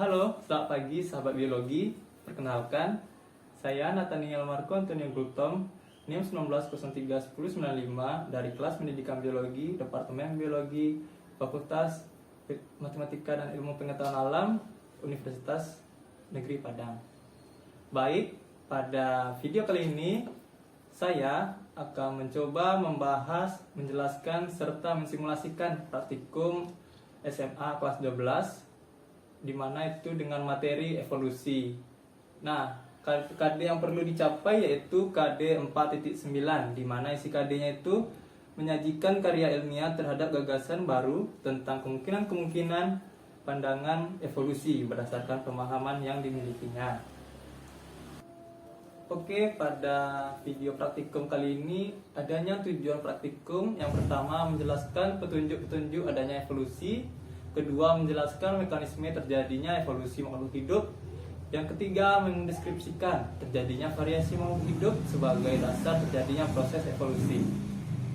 Halo, selamat pagi sahabat biologi. Perkenalkan, saya Nathaniel Marco Antonio Gultom, NIM 19031095 dari kelas Pendidikan Biologi, Departemen Biologi, Fakultas Matematika dan Ilmu Pengetahuan Alam, Universitas Negeri Padang. Baik, pada video kali ini saya akan mencoba membahas, menjelaskan, serta mensimulasikan praktikum SMA kelas 12 di mana itu dengan materi evolusi. Nah, KD yang perlu dicapai yaitu KD 4.9 di mana isi KD-nya itu menyajikan karya ilmiah terhadap gagasan baru tentang kemungkinan-kemungkinan pandangan evolusi berdasarkan pemahaman yang dimilikinya. Oke, pada video praktikum kali ini adanya tujuan praktikum. Yang pertama menjelaskan petunjuk-petunjuk adanya evolusi. Kedua menjelaskan mekanisme terjadinya evolusi makhluk hidup. Yang ketiga mendeskripsikan terjadinya variasi makhluk hidup sebagai dasar terjadinya proses evolusi.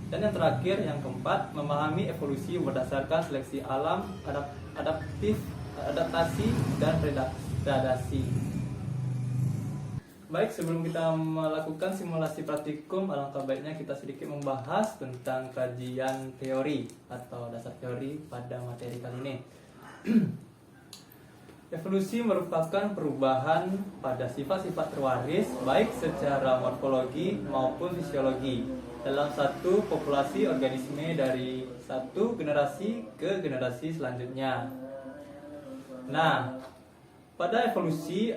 Dan yang terakhir, yang keempat, memahami evolusi berdasarkan seleksi alam, adaptasi, dan predasi. Baik, sebelum kita melakukan simulasi praktikum, alangkah baiknya kita sedikit membahas tentang kajian teori atau dasar teori pada materi kali ini. Evolusi merupakan perubahan pada sifat-sifat terwaris baik secara morfologi maupun fisiologi dalam satu populasi organisme dari satu generasi ke generasi selanjutnya. Nah, pada evolusi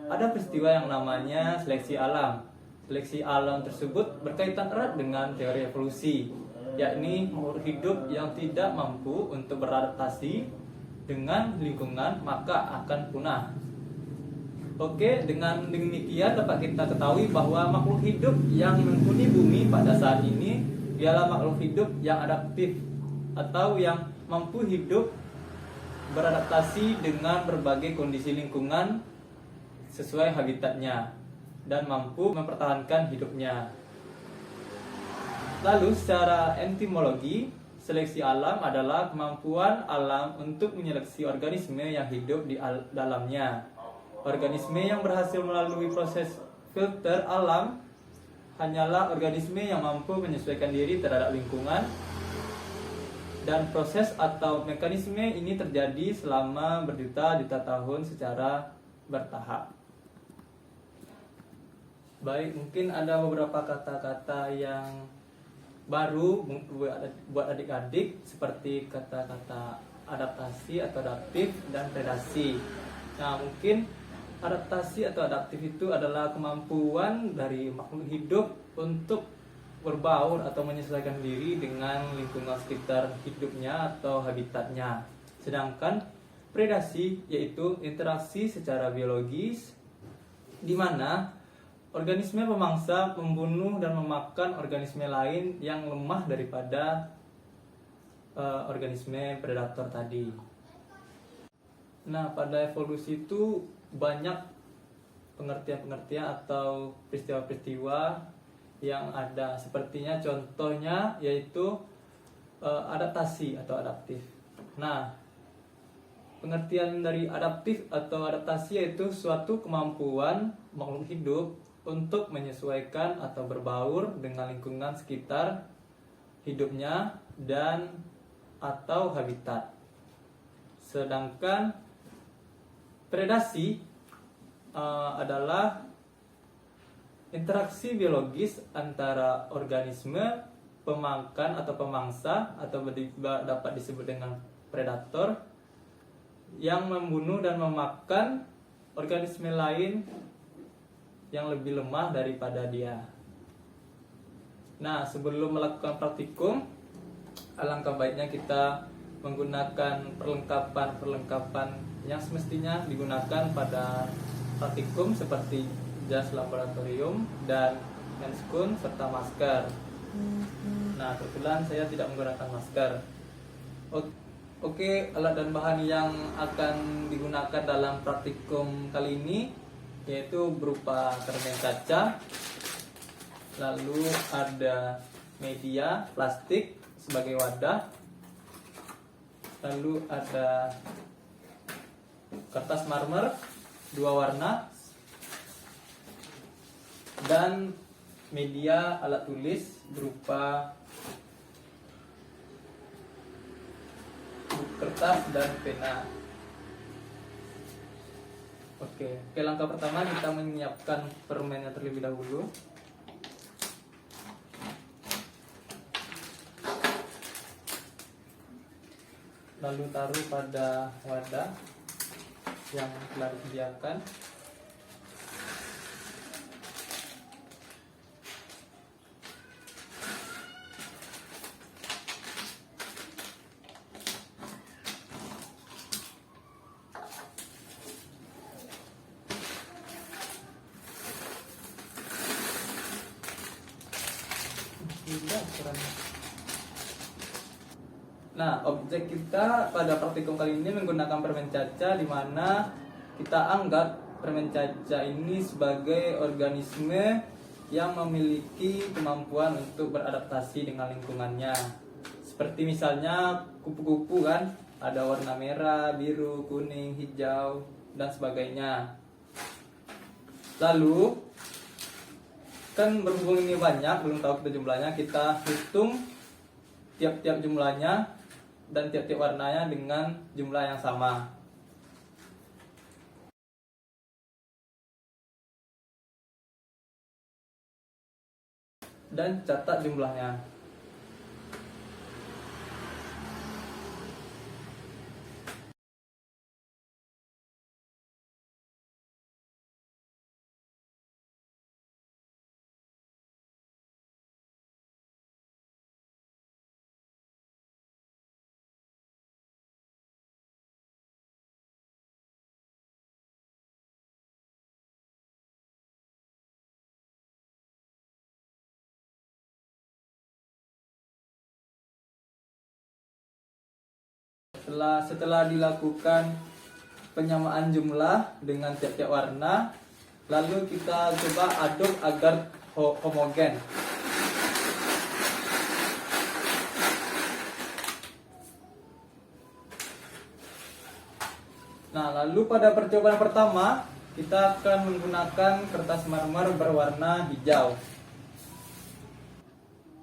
ada peristiwa yang namanya seleksi alam. Seleksi alam tersebut berkaitan erat dengan teori evolusi, yakni makhluk hidup yang tidak mampu untuk beradaptasi dengan lingkungan maka akan punah. Oke, dengan demikian dapat kita ketahui bahwa makhluk hidup yang menghuni bumi pada saat ini ialah makhluk hidup yang adaptif atau yang mampu hidup beradaptasi dengan berbagai kondisi lingkungan sesuai habitatnya dan mampu mempertahankan hidupnya. Lalu secara entomologi, seleksi alam adalah kemampuan alam untuk menyeleksi organisme yang hidup di dalamnya. Organisme yang berhasil melalui proses filter alam hanyalah organisme yang mampu menyesuaikan diri terhadap lingkungan, dan proses atau mekanisme ini terjadi selama berjuta-juta tahun secara bertahap. Baik, mungkin ada beberapa kata-kata yang baru buat adik-adik seperti kata-kata adaptasi atau adaptif dan predasi. Nah, mungkin adaptasi atau adaptif itu adalah kemampuan dari makhluk hidup untuk berbaur atau menyesuaikan diri dengan lingkungan sekitar hidupnya atau habitatnya. Sedangkan predasi yaitu interaksi secara biologis di mana organisme pemangsa membunuh dan memakan organisme lain yang lemah daripada organisme predator tadi. Nah, pada evolusi itu banyak pengertian-pengertian atau peristiwa-peristiwa yang ada. Sepertinya contohnya yaitu adaptasi atau adaptif. Nah, pengertian dari adaptif atau adaptasi yaitu suatu kemampuan makhluk hidup untuk menyesuaikan atau berbaur dengan lingkungan sekitar hidupnya dan atau habitat. Sedangkan predasi adalah interaksi biologis antara organisme pemakan atau pemangsa atau dapat disebut dengan predator yang membunuh dan memakan organisme lain yang lebih lemah daripada dia. Nah, sebelum melakukan praktikum, alangkah baiknya kita menggunakan perlengkapan yang semestinya digunakan pada praktikum seperti jas laboratorium dan handscoon serta masker. Nah, kebetulan saya tidak menggunakan masker. Oke, alat dan bahan yang akan digunakan dalam praktikum kali ini yaitu berupa cermin kaca, lalu ada media plastik sebagai wadah, lalu ada kertas marmer 2 warna, dan media alat tulis berupa kertas dan pena. Oke, langkah pertama kita menyiapkan permennya terlebih dahulu. Lalu taruh pada wadah yang telah disediakan. Nah, objek kita pada praktikum kali ini menggunakan permen caca, di mana kita anggap permen caca ini sebagai organisme yang memiliki kemampuan untuk beradaptasi dengan lingkungannya. Seperti misalnya kupu-kupu kan, ada warna merah, biru, kuning, hijau, dan sebagainya. Lalu, kan berhubung ini banyak, belum tahu kita jumlahnya, kita hitung tiap-tiap jumlahnya dan tiap-tiap warnanya dengan jumlah yang sama. Dan catat jumlahnya. Setelah dilakukan penyamaan jumlah dengan tiap-tiap warna, lalu kita coba aduk agar homogen. Nah, lalu pada percobaan pertama kita akan menggunakan kertas marmer berwarna hijau.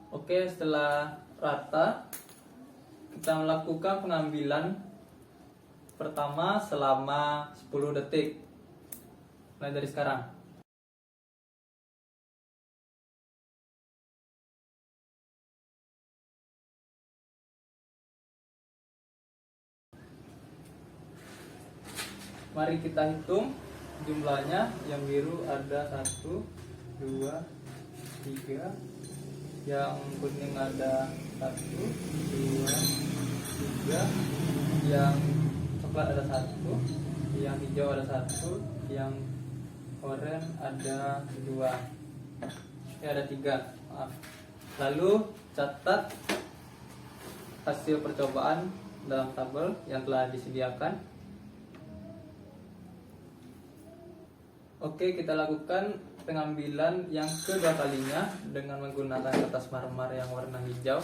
Oke, setelah rata, kita melakukan pengambilan pertama selama 10 detik. Mulai dari sekarang. Mari kita hitung jumlahnya. Yang biru ada 1, 2, 3. Yang kuning ada 1, 2, 3. Yang coklat ada 1, yang hijau ada 1, yang oranye ada 2. Ada 3. Maaf. Lalu catat hasil percobaan dalam tabel yang telah disediakan. Oke, kita lakukan pengambilan yang kedua kalinya dengan menggunakan kertas marmer yang warna hijau.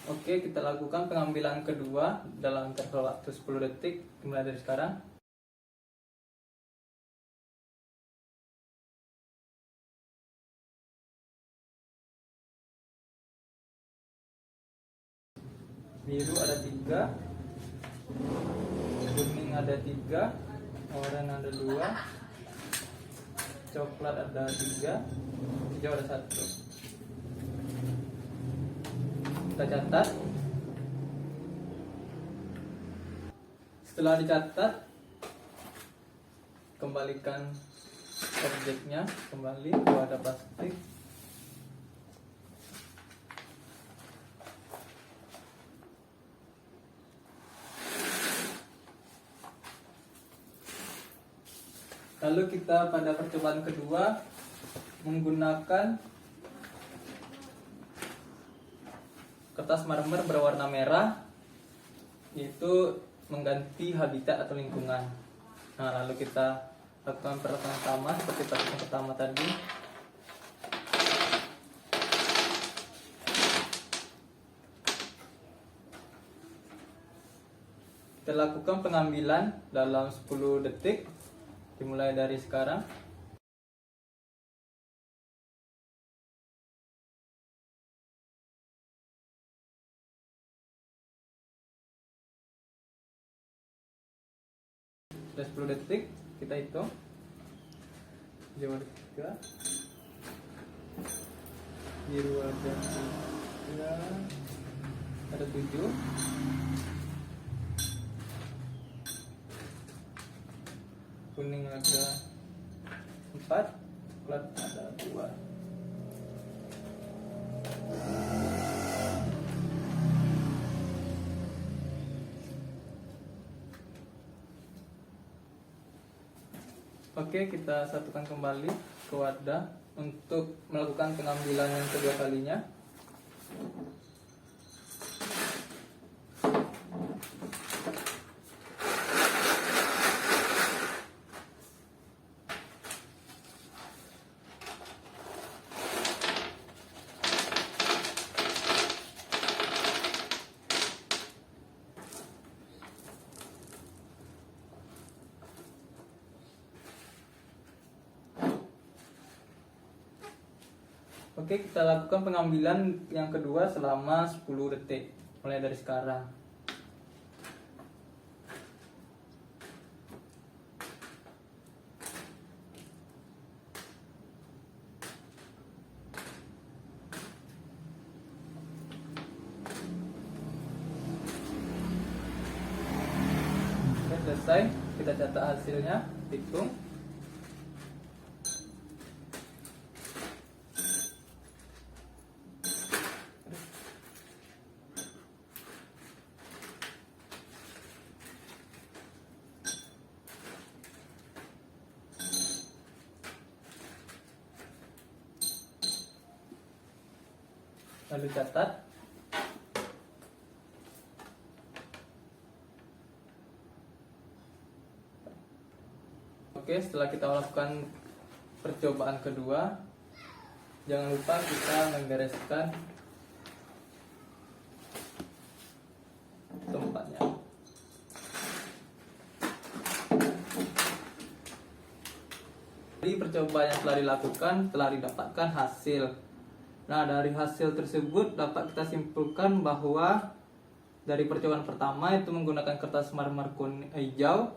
Oke, kita lakukan pengambilan kedua dalam interval waktu 10 detik dimulai dari sekarang. Biru ada 3, kuning ada 3, oranye ada 2, coklat ada 3, hijau ada 1. Kita catat. Setelah dicatat, kembalikan objeknya kembali ke wadah plastik. Lalu kita pada percobaan kedua menggunakan kertas marmer berwarna merah, yaitu mengganti habitat atau lingkungan. Nah, lalu kita lakukan perlakuan sama seperti perlakuan pertama tadi. Kita lakukan pengambilan dalam 10 detik dimulai dari sekarang. Sudah 10 detik, kita hitung. Jawa 3, biru ada 3, ada 7, kuning ada 4, coklat ada 2. Oke, kita satukan kembali ke wadah untuk melakukan pengambilan yang kedua kalinya. Oke, kita lakukan pengambilan yang kedua selama 10 detik mulai dari sekarang. Oke, selesai, kita catat hasilnya, hitung. Lalu catat. Oke, setelah kita melakukan percobaan kedua, jangan lupa kita membereskan tempatnya. Dari percobaan yang telah dilakukan, telah didapatkan hasil. Nah, dari hasil tersebut dapat kita simpulkan bahwa dari percobaan pertama itu menggunakan kertas marmer hijau,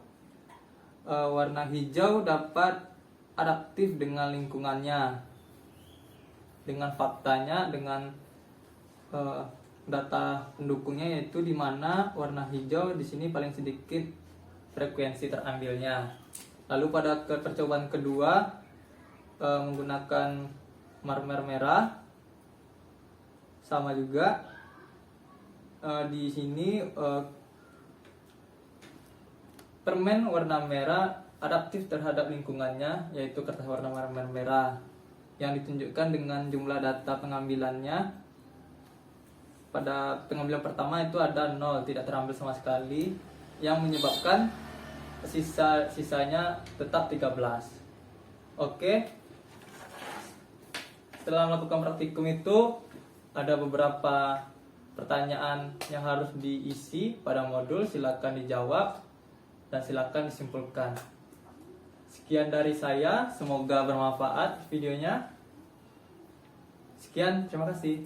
warna hijau dapat adaptif dengan lingkungannya, dengan faktanya, dengan data pendukungnya, yaitu di mana warna hijau di sini paling sedikit frekuensi terambilnya. Lalu pada percobaan kedua menggunakan marmer merah, sama juga di sini permen warna merah adaptif terhadap lingkungannya, yaitu kertas warna marmer merah yang ditunjukkan dengan jumlah data pengambilannya. Pada pengambilan pertama itu ada 0, tidak terambil sama sekali, yang menyebabkan sisanya tetap 13. Oke, setelah melakukan praktikum itu ada beberapa pertanyaan yang harus diisi pada modul. Silakan dijawab dan silakan disimpulkan. Sekian dari saya, semoga bermanfaat videonya. Sekian, terima kasih.